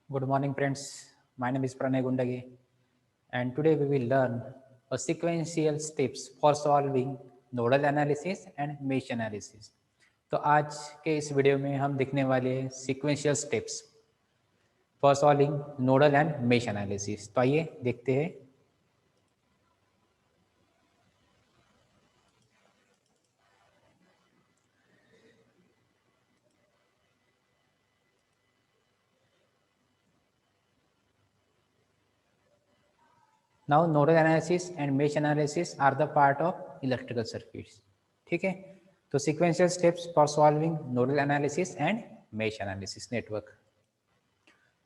Good morning, friends. My name is Pranay Gundagi, and today we will learn a sequential steps for solving nodal analysis and mesh analysis. तो आज के इस video में हम देखने वाले हैं sequential steps for solving nodal and mesh analysis. तो आइए देखते हैं. Now nodal analysis and mesh analysis are the part of electrical circuits. ठीक है, तो sequential steps for solving nodal analysis and mesh analysis network.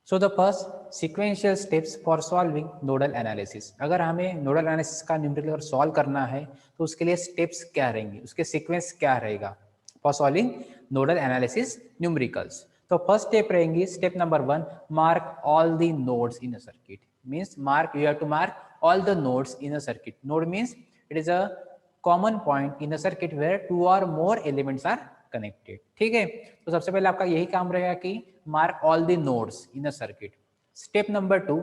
So the first sequential steps for solving nodal analysis. अगर हमें nodal analysis का numerical solve करना है तो उसके लिए स्टेप्स क्या रहेंगे, उसके सीक्वेंस क्या रहेगा for solving nodal analysis numericals. तो फर्स्ट स्टेप रहेंगी, step number 1, mark all the nodes in a circuit. Means mark, you have to mark all the nodes in a circuit. Node means it is a common point in a circuit where two or more elements are connected. ठीक है, तो सबसे पहले आपका यही काम रहेगा कि mark all the nodes in a circuit. Step number 2,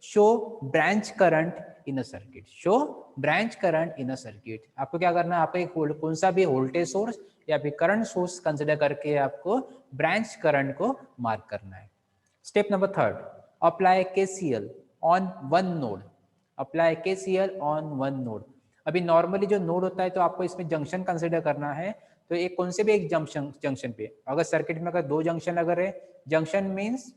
show branch current in a circuit. Show branch current in a circuit. आपको क्या करना है, आपको एक कौन सा भी वोल्टेज सोर्स या फिर करंट सोर्स कंसिडर करके आपको ब्रांच करंट को मार्क करना है. Step number 3, apply KCL on one node. Apply KCL on one node. अभी नॉर्मली जो नोड होता है तो आपको इसमें जंक्शन कंसिडर करना है. तो एक कौन से भी एक जंक्शन पे, अगर सर्किट में अगर दो जंक्शन अगर है, junction means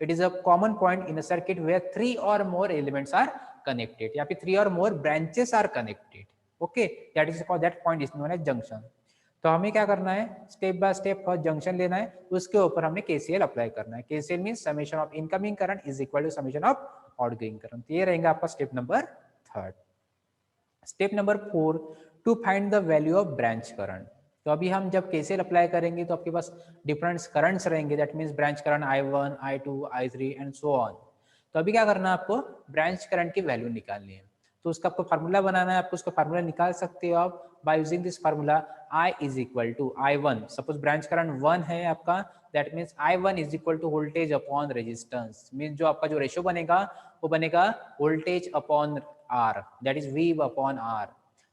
it is a common point in a circuit where 3 और मोर एलिमेंट्स आर कनेक्टेड या फिर 3 और more branches are connected. Okay, that is called, that point is known as junction. तो हमें क्या करना है, step by step first junction लेना है, उसके ऊपर हमें केसीएल अप्लाई करना है. KCL means summation of incoming current is equal to summation of outgoing current. ये रहेगा आपका step number 3. Step number 4, to find the value of branch current. तो अभी हम जब केसीएल अप्लाई करेंगे तो आपके पास डिफरेंट करंट्स रहेंगे, that means branch current I1, I2, I3 and so on. तो अभी क्या करना है, आपको ब्रांच करंट की वैल्यू निकालनी है. तो उसका आपको फार्मूला बनाना है. आपको उसका फार्मूला निकाल सकते हो आप by using this formula. I is equal to I1. Suppose branch current 1 है आपका, that means I1 is equal to voltage upon resistance. Means जो आपका जो रेशियो बनेगा वो बनेगा voltage upon R, that is V upon R.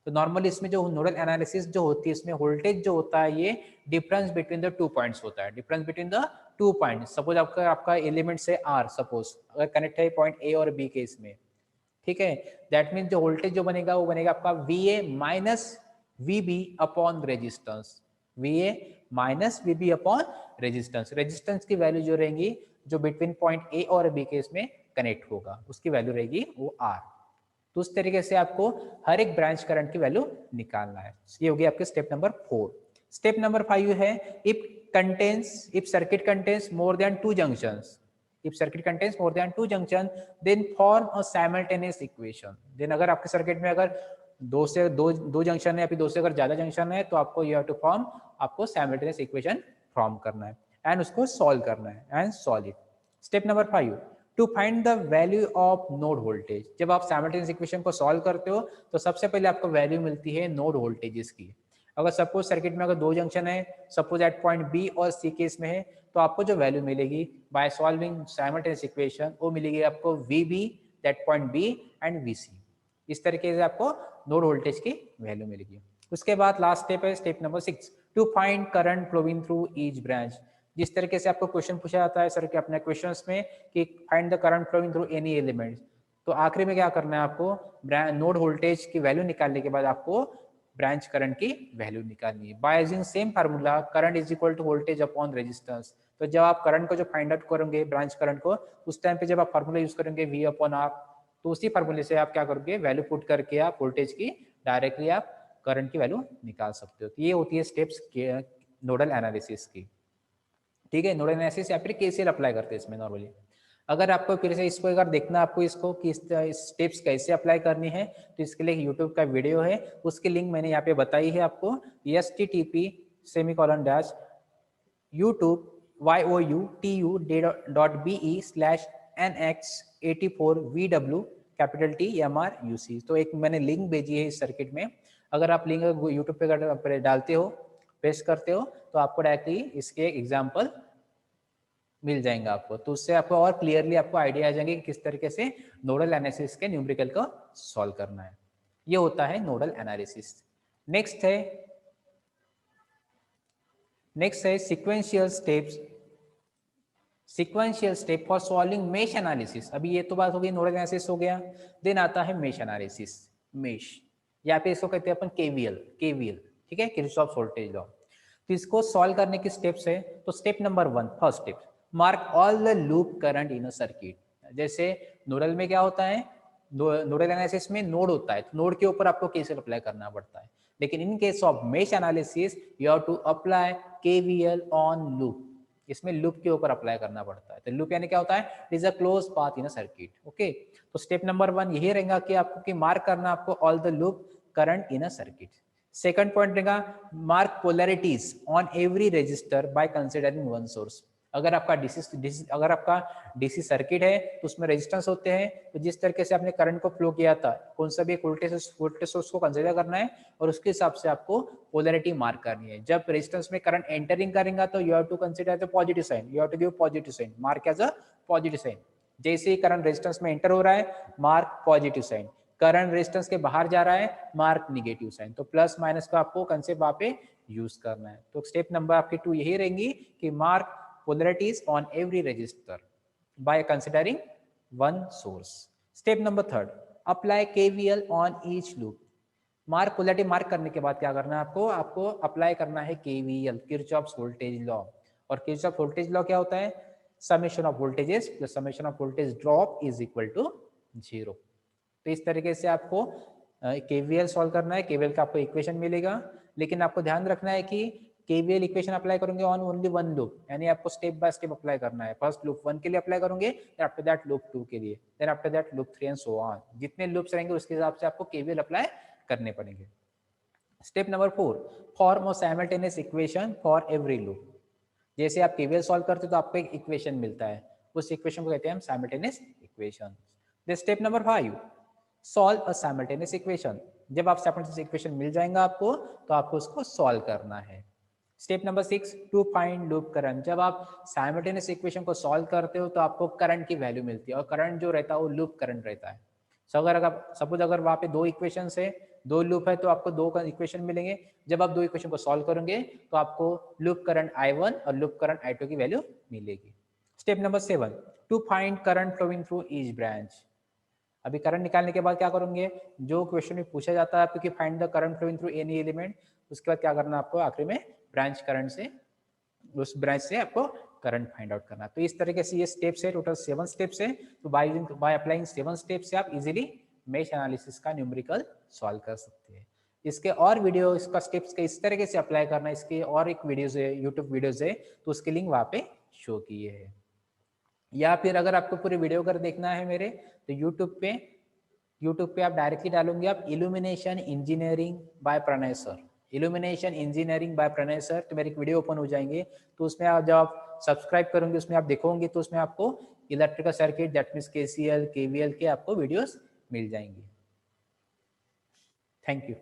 तो normally इसमें जो नोडल एनालिसिस जो होती है, इसमें वोल्टेज जो होता है ये डिफरेंस बिटवीन द 2 पॉइंट्स होता है. Difference between the 2 points. Suppose आपका आपका एलिमेंट से R, सपोज अगर कनेक्ट है पॉइंट ए और बी के इसमें, ठीक है, दैट मीन्स जो वोल्टेज जो बनेगा वो बनेगा आपका VA minus VB upon resistance. VA minus VB upon resistance. Resistance की वैल्यू जो रहेंगी जो बिटवीन पॉइंट ए और बी के इसमें कनेक्ट होगा, उसकी वैल्यू रहेगी वो R. तो उस तरीके से आपको हर एक ब्रांच करंट की वैल्यू निकालना है. ये हो गया आपके स्टेप नंबर 4. स्टेप नंबर 5 है, if circuit contains more than 2 junctions. If circuit contains more than 2 junction then form a simultaneous equation. Then अगर आपके सर्किट में अगर दो जंक्शन है या फिर दो से अगर ज्यादा जंक्शन है तो आपको यू हैव टू फॉर्म, आपको साइमल्टेनियस इक्वेशन फॉर्म करना है एंड उसको सॉल्व करना है and solve it. Step number 5, to find the value of node voltage. जब आप साइमल्टेनियस इक्वेशन को सॉल्व करते हो तो सबसे पहले आपको वैल्यू मिलती है नोड वोल्टेजेस की. अगर सपोज सर्किट में अगर दो जंक्शन है, सपोज एट पॉइंट बी और सी केस में है, तो आपको जो वैल्यू मिलेगी बाय सॉल्विंग साइमल्टेनियस इक्वेशन वो मिलेगी आपको V that point B and V C. इस तरीके से आपको नोड वोल्टेज की वैल्यू मिलेगी. उसके बाद लास्ट स्टेप है step number 6, to find current flowing through each branch. जिस तरीके से आपको क्वेश्चन पूछा जाता है सर के अपने क्वेश्चंस में कि find the current flowing through any element, तो आखिरी में क्या करना है, आपको नोड वोल्टेज की वैल्यू निकालने के बाद आपको ब्रांच करंट की वैल्यू निकालनी है by using same formula, current is equal to voltage upon resistance. तो जब आप करंट को जो फाइंड आउट करोगे ब्रांच करंट को, उस टाइम पे जब आप फार्मूला यूज करेंगे V अपॉन R, तो उसी फार्मूले से आप क्या करोगे, वैल्यू पुट करके आप वोल्टेज की डायरेक्टली आप करंट की वैल्यू निकाल सकते हो. तो ये होती है स्टेप्स नोडल एनालिसिस की. ठीक है, नोडल एनालिसिस या फिर केसीएल अप्लाई करते हैं इसमें नॉर्मली. अगर आपको फिर से इसको अगर देखना आपको इसको कि स्टेप्स कैसे अप्लाई करनी है तो इसके लिए यूट्यूब का वीडियो है, उसकी लिंक मैंने यहाँ पे बताई है आपको. http://youtube.be/nx84VW तो एक मैंने लिंक भेजी है इस सर्किट में. अगर आप लिंक यूट्यूब पे डालते हो, पेस्ट करते हो, तो आपको डायरेक्टली इसके एग्जाम्पल मिल जाएंगा आपको, तो उससे आपको और क्लियरली आपको आइडिया आ जाएंगे कि किस तरीके से नोडल एनालिसिस के न्यूमेरिकल को सॉल्व करना है। ये होता है नोडल एनालिसिस। नेक्स्ट है sequential steps, sequential step for solving mesh analysis. अभी ये तो बात हो गई नोडल एनालिसिस हो गया, देन आता है मेश एनालिसिस। मेश या फिर इसको कहते हैं अपन केवीएल, केवीएल ठीक है, किरचॉफ वोल्टेज लॉ। तो इसको सॉल्व करने की स्टेप्स है, तो step number 1, first step, mark all the loop current in a circuit. जैसे नोडल में क्या होता है, नोडल एनालिसिस में नोड होता है, तो नोड के ऊपर आपको केसीएल अप्लाई करना पड़ता है, लेकिन in case of mesh analysis you have to apply KVL on loop. इसमें लूप के ऊपर अप्लाई करना पड़ता है। तो लूप यानी क्या होता है, it is a close path in a circuit. Okay, तो स्टेप नंबर 1 यही रहेगा कि आपको कि मार्क करना आपको all the loop current in a circuit. Second point रहेगा mark polarities on every resistor by considering one source. अगर आपका डीसी सर्किट है तो उसमें रेजिस्टेंस होते हैं, तो जिस तरीके से आपने करंट को फ्लो किया था, कौन सा भी एक वोल्टेज सोर्स को कंसीडर करना है और उसके हिसाब से आपको पोलैरिटी मार्क करनी है। जब रेजिस्टेंस में करंट एंटरिंग करेगा तो you have to consider the positive sign, you have to give positive sign, mark as a positive sign. जैसे ही करंट रेजिस्टेंस में एंटर हो रहा है, mark positive sign. Current resistance के बाहर जा रहा है, मार्क निगेटिव साइन। तो प्लस माइनस का आपको कंसेप्ट वहां पे यूज करना है। तो स्टेप नंबर आपकी 2 यही रहेंगी कि mark polarities on every register by considering one source. Step number 3, apply KVL on each loop. Mark polarity mark करने के बाद क्या करना है आपको अप्लाई करना है केवीएल, किरचॉफ्स वोल्टेज लॉ। और किरचॉफ वोल्टेज लॉ क्या होता है, summation of voltages plus summation of voltage drop is equal to 0। तो इस तरीके से आपको केवीएल सॉल्व करना है। केवीएल का आपको इक्वेशन मिलेगा, लेकिन आपको ध्यान रखना है कि केवीएल इक्वेशन अप्लाई करोगे ऑन ओनली वन लूप, यानी आपको स्टेप बाय स्टेप अप्लाई करना है। फर्स्ट लूप 1 के लिए अप्लाई करोगे, देन आफ्टर दैट लूप 2 के लिए, then after that loop 3 and so on. जितने लूप्स रहेंगे उसके हिसाब से आपको केवीएल अप्लाई करने पड़ेंगे। Step number 4, form a simultaneous equation for every loop. जैसे आप केवीएल सॉल्व करते हो तो आपको एक इक्वेशन मिलता है, उस इक्वेशन को कहते हैं हम simultaneous equation. Step number 5, solve a simultaneous equation. जब आप साइमल्टेनियस इक्वेशन मिल जाएगा आपको, तो आपको उसको सॉल्व करना है। Step number 6, to find loop current. जब आप साइमल्टेनियस इक्वेशन को सॉल्व करते हो तो आपको करंट की वैल्यू मिलती है, और करंट जो रहता है वो लूप करंट रहता है। सपोज अगर वहाँ पे 2 इक्वेशन है, 2 लूप है, तो आपको 2 इक्वेशन मिलेंगे। जब आप 2 इक्वेशन को सॉल्व करेंगे तो आपको लूप करंट I1 और लूप करंट I2 की वैल्यू मिलेगी। Step number 7, to find current flowing through each branch. अभी करंट निकालने के बाद क्या करोगे, जो क्वेश्चन में पूछा जाता है आपको कि find the current flowing through any element, उसके बाद क्या करना है आपको आखिरी में ब्रांच करंट से, उस ब्रांच से आपको करंट फाइंड आउट करना। तो इस तरीके से ये स्टेप्स है, टोटल 7 स्टेप्स है। तो बाय अप्लाइंग 7 स्टेप्स से आप इजीली मेश एनालिसिस का न्यूमेरिकल सॉल्व कर सकते हैं। इसके और वीडियो, इसका स्टेप्स के इस तरीके से अप्लाई करना, इसके और एक वीडियोज है, यूट्यूब वीडियोज है, तो उसके लिंक वहाँ पे शो किए हैं। या फिर अगर आपको पूरी वीडियो कर देखना है मेरे, तो यूट्यूब पे आप डायरेक्टली डालूंगे आप illumination engineering by Pranay sir, illumination engineering by Pranay sir, तो मेरी एक वीडियो ओपन हो जाएंगे। तो उसमें आप जब आप सब्सक्राइब करोगे उसमें आप देखोगे, तो उसमें आपको electrical circuit that means KCL KVL के आपको वीडियोस मिल जाएंगे। Thank you.